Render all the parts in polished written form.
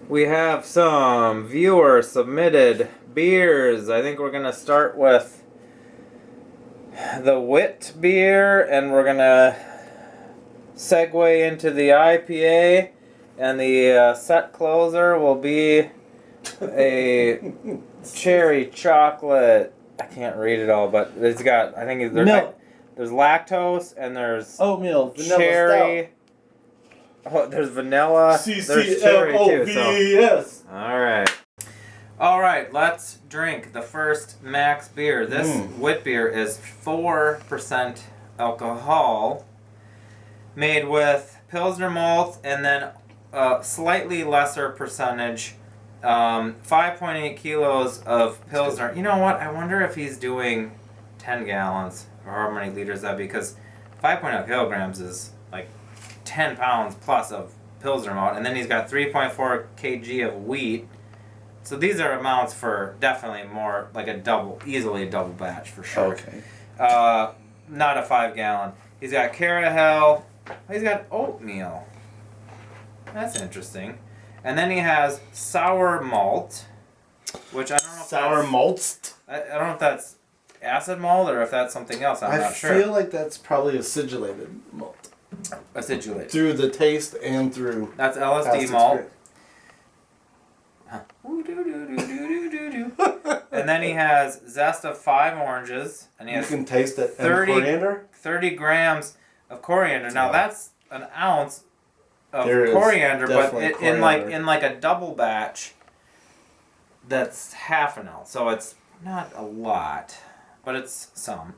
We have some viewer submitted beers. I think we're gonna start with the wit beer, and we're gonna segue into the IPA, and the set closer will be a cherry chocolate. I can't read it all, but it's got, I think there's lactose and there's oatmeal, vanilla cherry. stout. Oh, there's vanilla. There's cherry too. CCMOVES. All right, let's drink the first Max beer. This wit beer is 4% alcohol, made with Pilsner malt and then slightly lesser percentage, 5.8 kilos of Pilsner. You know what? I wonder if he's doing 10 gallons or how many liters that'd be, because 5.0 kilograms is like 10 pounds plus of Pilsner malt, and then he's got 3.4 kg of wheat. So these are amounts for definitely more like easily a double batch for sure. Okay. Not a 5 gallon. He's got caramel. He's got oatmeal. That's interesting. And then he has sour malt, which I don't know if sour malt. I don't know if that's acid malt or if that's something else. I'm not sure. I feel like that's probably acidulated malt. Acidulated. Through the taste and through... That's LSD malt. Huh. And then he has zest of 5 oranges. And he has you can taste it. 30 grams of coriander. Now that's an ounce of coriander, but in like a double batch, that's half an ounce. So it's not a lot, but it's some.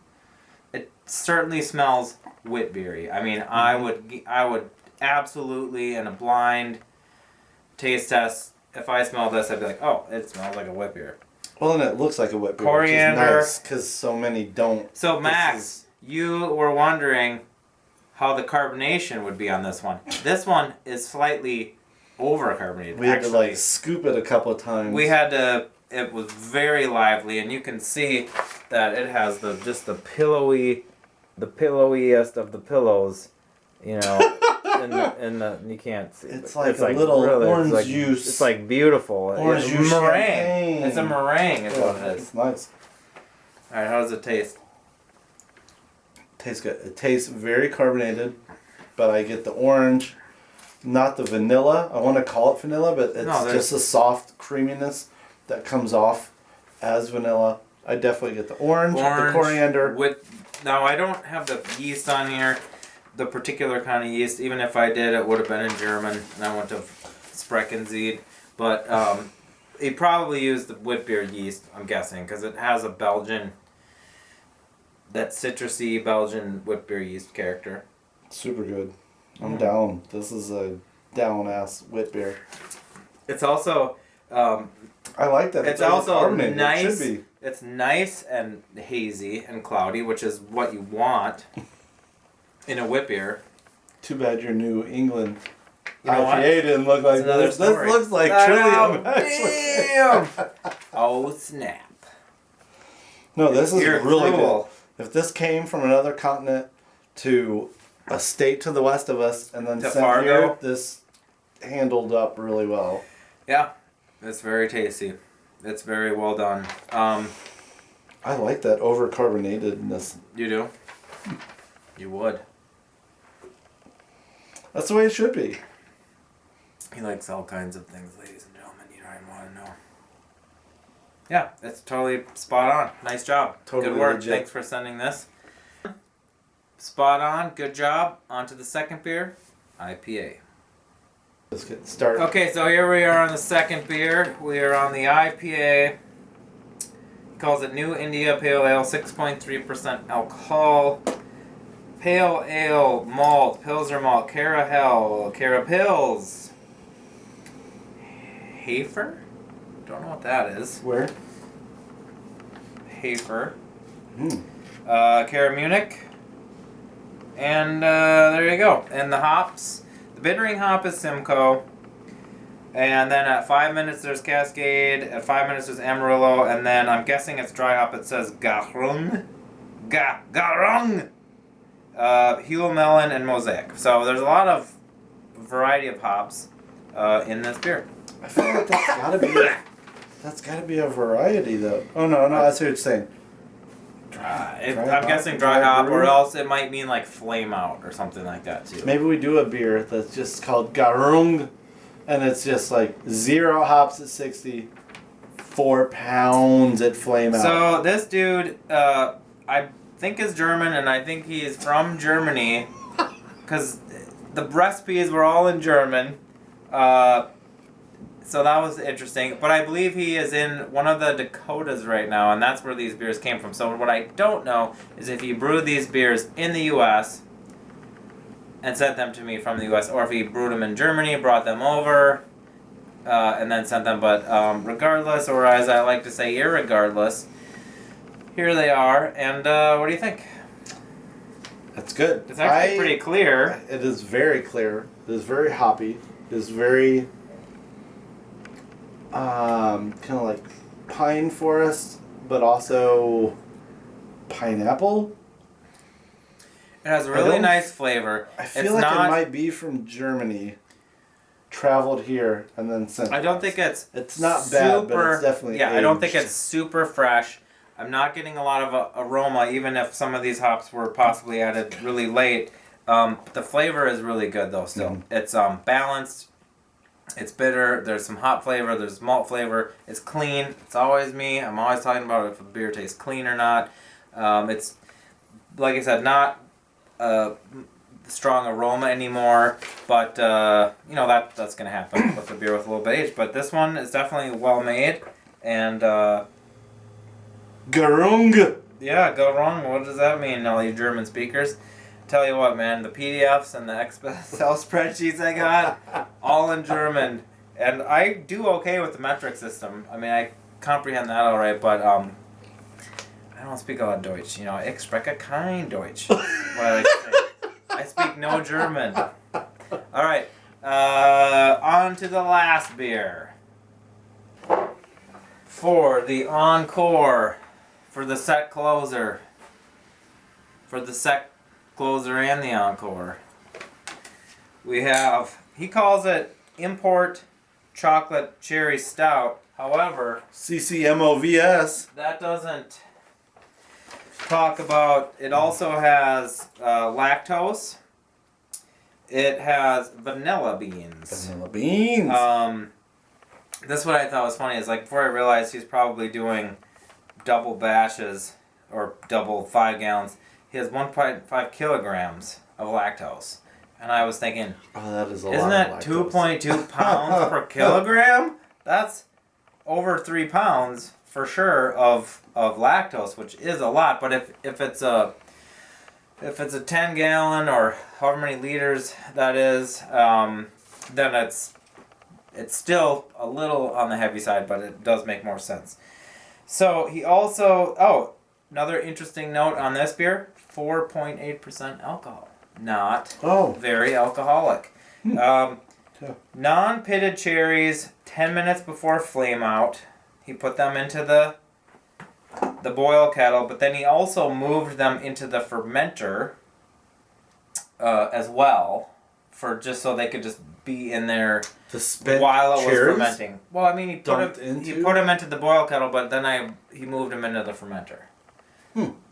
It certainly smells wit beery. I mean, I would absolutely, in a blind taste test, if I smell this, I'd be like, oh, it smells like a wit beer. Well, and it looks like a wit beer, coriander, which is nice, because so many don't. So, Max, you were wondering how the carbonation would be on this one. This one is slightly over-carbonated. We had to, scoop it a couple of times. It was very lively, and you can see that it has the pillowiest of the pillows, you know. You can't see. It's like a little orange juice. It's like beautiful. Orange juice meringue. It's a meringue. Is what it is. It's nice. All right, how does it taste? Tastes good. It tastes very carbonated, but I get the orange, not the vanilla. I want to call it vanilla, but it's just a soft creaminess that comes off as vanilla. I definitely get the orange the coriander. Now, I don't have the yeast on here, the particular kind of yeast. Even if I did, it would have been in German, and I wouldn't have Spreckenseed. But he probably used the wit beer yeast, I'm guessing, because it has a Belgian, that citrusy Belgian wit beer yeast character. Super good. I'm down. This is a down-ass wit beer. It's also... I like that. It's also nice. It should be. It's nice and hazy and cloudy, which is what you want in a wit beer. Too bad your New England IPA didn't look like this. This looks like Trillium, actually. Oh, snap. No, this is really good. If this came from another continent to a state to the west of us and then sent here, this handled up really well. Yeah. It's very tasty. It's very well done. I like that over-carbonatedness. You do? You would. That's the way it should be. He likes all kinds of things, ladies and gentlemen. You don't even want to know. Yeah, it's totally spot on. Nice job. Totally good work. legit. Thanks for sending this. Spot on. Good job. On to the second beer. IPA. Let's get started. Okay, so here we are on the second beer. We are on the IPA. He calls it New India Pale Ale, 6.3% alcohol. Pale Ale malt, Pilsner malt, Carapils. Hafer? Don't know what that is. Where? Hafer. Caramunic. And there you go. And the hops. Bittering hop is Simcoe, and then at 5 minutes there's Cascade, at 5 minutes there's Amarillo, and then I'm guessing it's dry hop, it says Garung, Huel Melon, and Mosaic. So there's a lot of variety of hops in this beer. I feel like that's gotta be a variety though. Oh no, I see what you're saying. I'm guessing dry hop, or else it might mean like flame out or something like that too. Maybe we do a beer that's just called Garung, and it's just like 0 hops at 60, 4 pounds at flame out. So this dude, I think is German, and I think he is from Germany, because the recipes were all in German. So that was interesting. But I believe he is in one of the Dakotas right now, and that's where these beers came from. So what I don't know is if he brewed these beers in the U.S. and sent them to me from the U.S., or if he brewed them in Germany, brought them over, and then sent them. But regardless, or as I like to say, irregardless, here they are. And what do you think? That's good. It's actually pretty clear. It is very clear. It is very hoppy. It is very kind of like pine forest, but also pineapple. It has a really nice flavor. I feel like it might be from Germany, traveled here, and then sent. I don't think it's not bad, but it's definitely aged. I don't think it's super fresh. I'm not getting a lot of aroma, even if some of these hops were possibly added really late. The flavor is really good though. Still, it's balanced. It's bitter. There's some hop flavor. There's malt flavor. It's clean. It's always me. I'm always talking about if a beer tastes clean or not. It's like I said, not strong aroma anymore, but that's gonna happen with a beer with a little bit of age. But this one is definitely well made, and Garung. Yeah, Garung. What does that mean, all you German speakers? Tell you what, man, the PDFs and the Excel spreadsheets I got, all in German, and I do okay with the metric system. I mean, I comprehend that all right, but I don't speak a lot of Deutsch. You know, ich spreche kein Deutsch. What I like to say. I speak no German. All right, on to the last beer for the encore, for the set closer, closer and the encore. We have, he calls it import chocolate cherry stout. However, CCMOVS. that doesn't talk about, it also has lactose. It has vanilla beans. This is what I thought was funny, is like before I realized he's probably doing double batches or double 5 gallons. He has 1.5 kilograms of lactose. And I was thinking, that is a lot. Isn't that 2.2 pounds per kilogram? That's over 3 pounds for sure of lactose, which is a lot. But if it's a 10 gallon or however many liters that is, then it's still a little on the heavy side, but it does make more sense. So he also, another interesting note on this beer, 4.8% alcohol. Not very alcoholic. Non-pitted cherries, 10 minutes before flame out. He put them into the boil kettle, but then he also moved them into the fermenter as well, for just so they could just be in there while it was fermenting. Well, I mean, he put them into the boil kettle, but then he moved them into the fermenter.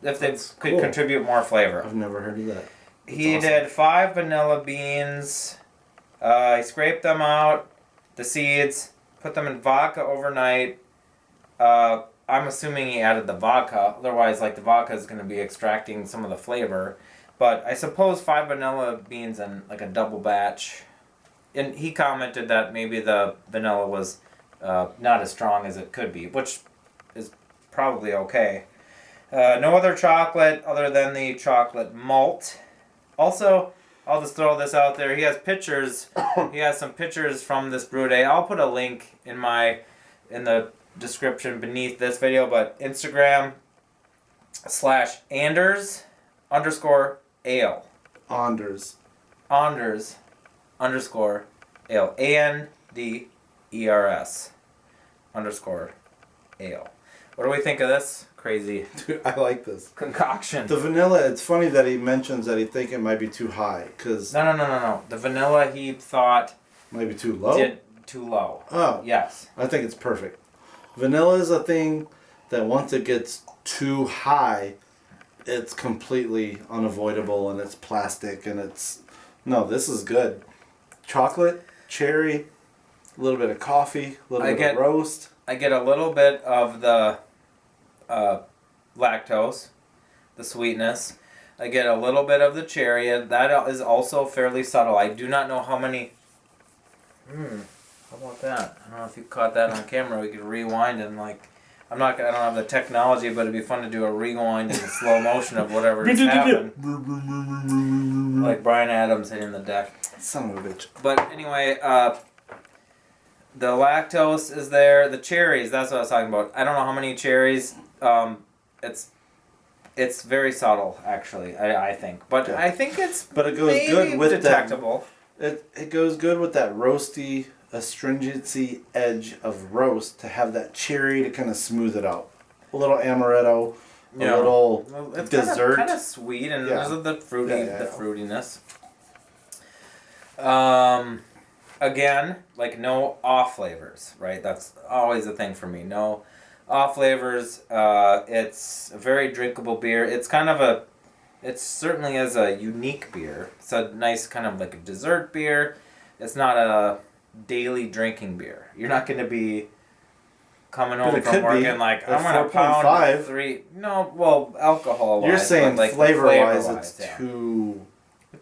If they could contribute more flavor. I've never heard of that. He did 5 vanilla beans. He scraped them out, the seeds, put them in vodka overnight. I'm assuming he added the vodka. Otherwise, like, the vodka is going to be extracting some of the flavor. But I suppose 5 vanilla beans and like a double batch. And he commented that maybe the vanilla was not as strong as it could be, which is probably okay. No other chocolate other than the chocolate malt. Also, I'll just throw this out there. He has pictures. He has some pictures from this brew day. I'll put a link in the description beneath this video. But Instagram /Anders_ale. Anders _ale. ANDERS_ale. What do we think of this crazy? Dude, I like this concoction. The vanilla, it's funny that he mentions that he think it might be too high, because... No. The vanilla, he thought... Might be too low? too low. Oh. Yes. I think it's perfect. Vanilla is a thing that once it gets too high, it's completely unavoidable and it's plastic and it's... No, this is good. Chocolate, cherry, a little bit of coffee, a little bit of roast. I get a little bit of the lactose, the sweetness. I get a little bit of the cherry. That is also fairly subtle. I do not know how many... how about that? I don't know if you caught that on camera. We could rewind and like... I don't have the technology, but it'd be fun to do a rewind in slow motion of whatever just happened. Like Bryan Adams hitting the deck. Son of a bitch. But anyway, the lactose is there. The cherries, that's what I was talking about. I don't know how many cherries. It's very subtle, actually, I think. But I think it's but it goes good with detectable. It goes good with that roasty, astringency edge of roast to have that cherry to kind of smooth it out. A little amaretto, a little it's dessert. Kind of sweet, and there's the fruitiness. Again, like no off flavors, right? That's always a thing for me. No off flavors. It's a very drinkable beer. It certainly is a unique beer. It's a nice kind of like a dessert beer. It's not a daily drinking beer. You're not going to be coming home from work and like, I'm going to pound 3. No, well, alcohol-wise. You're saying like flavor-wise it's too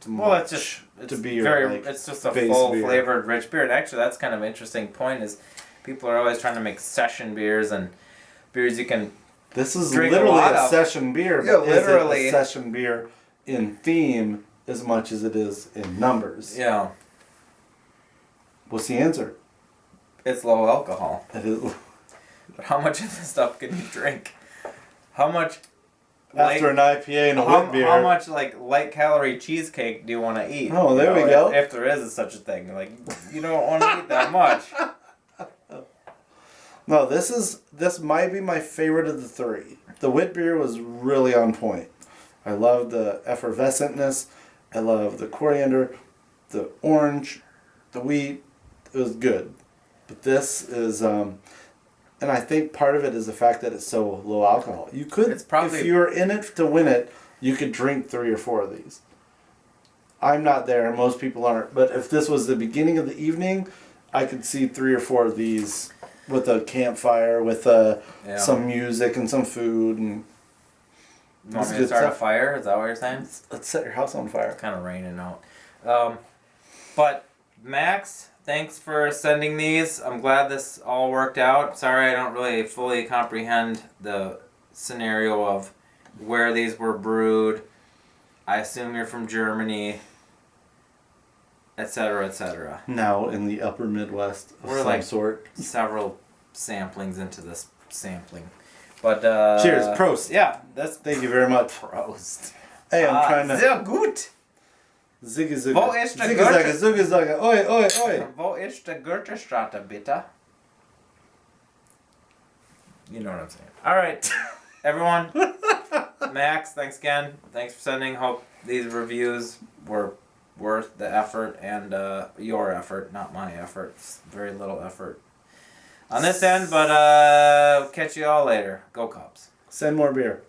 well, it's just to be it's just a full flavored rich beer. And actually, that's kind of an interesting point is people are always trying to make session beers and beers you can This is drink literally a session beer. Yeah, but literally. Is it a session beer in theme as much as it is in numbers? Yeah. What's the answer? It's low alcohol. It is. But how much of this stuff can you drink? How much... After an IPA and a wheat beer. How much like light calorie cheesecake do you want to eat? Oh, there we go. If there is such a thing, like you don't want to eat that much. No, this might be my favorite of the 3. The wheat beer was really on point. I love the effervescentness. I love the coriander, the orange, the wheat. It was good, but this is. And I think part of it is the fact that it's so low alcohol. You could, if you were in it to win it, you could drink 3 or 4 of these. I'm not there, most people aren't. But if this was the beginning of the evening, I could see 3 or 4 of these with a campfire, with some music and some food. And you want me to start a fire? Is that what you're saying? Let's set your house on fire. It's kind of raining out. But Max... Thanks for sending these. I'm glad this all worked out. Sorry I don't really fully comprehend the scenario of where these were brewed. I assume you're from Germany, etc., etc. Now in the upper Midwest of some sort. Several samplings into this sampling. But cheers, Prost. Yeah, thank you very much. Prost. Hey, I'm trying to... Sehr gut. Ziggy ziggy. Wo ist der Ziggy zaggy. Oi, oi, oi. Wo ist der Gürtelstraße, bitte? You know what I'm saying. All right, everyone. Max, thanks again. Thanks for sending. Hope these reviews were worth the effort and your effort, not my effort. It's very little effort on this end, but catch you all later. Go Cubs. Send more beer.